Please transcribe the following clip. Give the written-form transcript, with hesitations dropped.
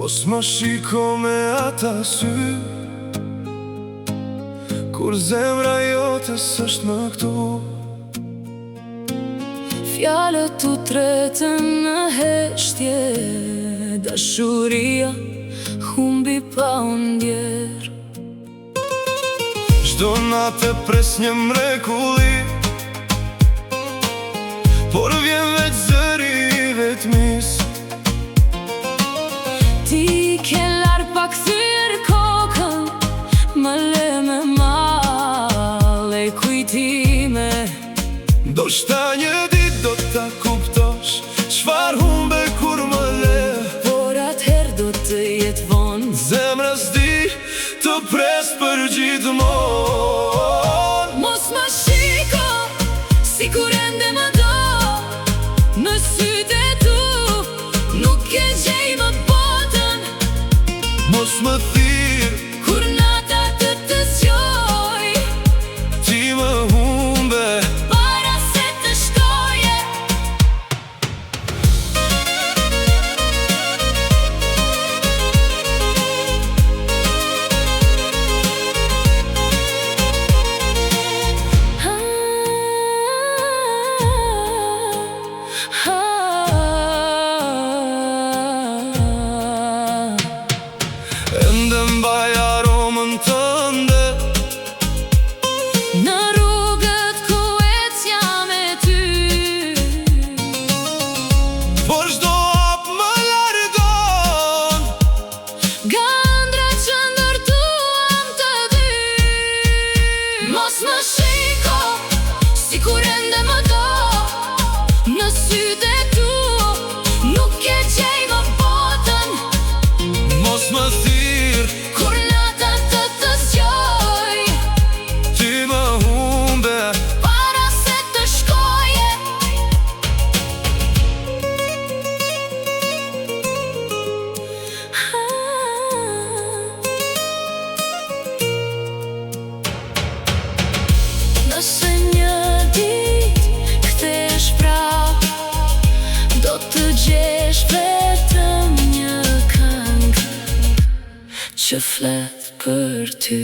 Mos më shiko me ata sy, kur zemra jote s'është më këtu. Fjalët tu tretën në heshtje, dashuria humbi pa u ndjer. Çdo natë pres një mrekulli, por vjen veç zëri i vetmis. Ti ke lar pa kthyer kokën, më le me male kujtime. Ndoshta një ditë do ta kuptosh çfarë humbe kur më le, por atëherë do të jetë vonë. zemra s'di të pres për gjithmonë. Mos më shiko, sikur ende më do, në sytë e tu nuk e gjej më botën. Mos më thirr, Kur nata të zgjoj, ti më humbe. para se të shkoje. Ende mbaj aromën tënde Në rrugët ku ecja me ty, por çdo hap më largon. nga ëndrat që ndërtuam të dy. Mos më shiko, sikur ende më do, në sytë e tu nuk e gjej më botën. Mos më thirr, Kur nata të zgjoj, ti më humbe. para se të shkoje. Nëse një ditë kthesh prap, do të gjesh vetëm një këngë që flet për ty.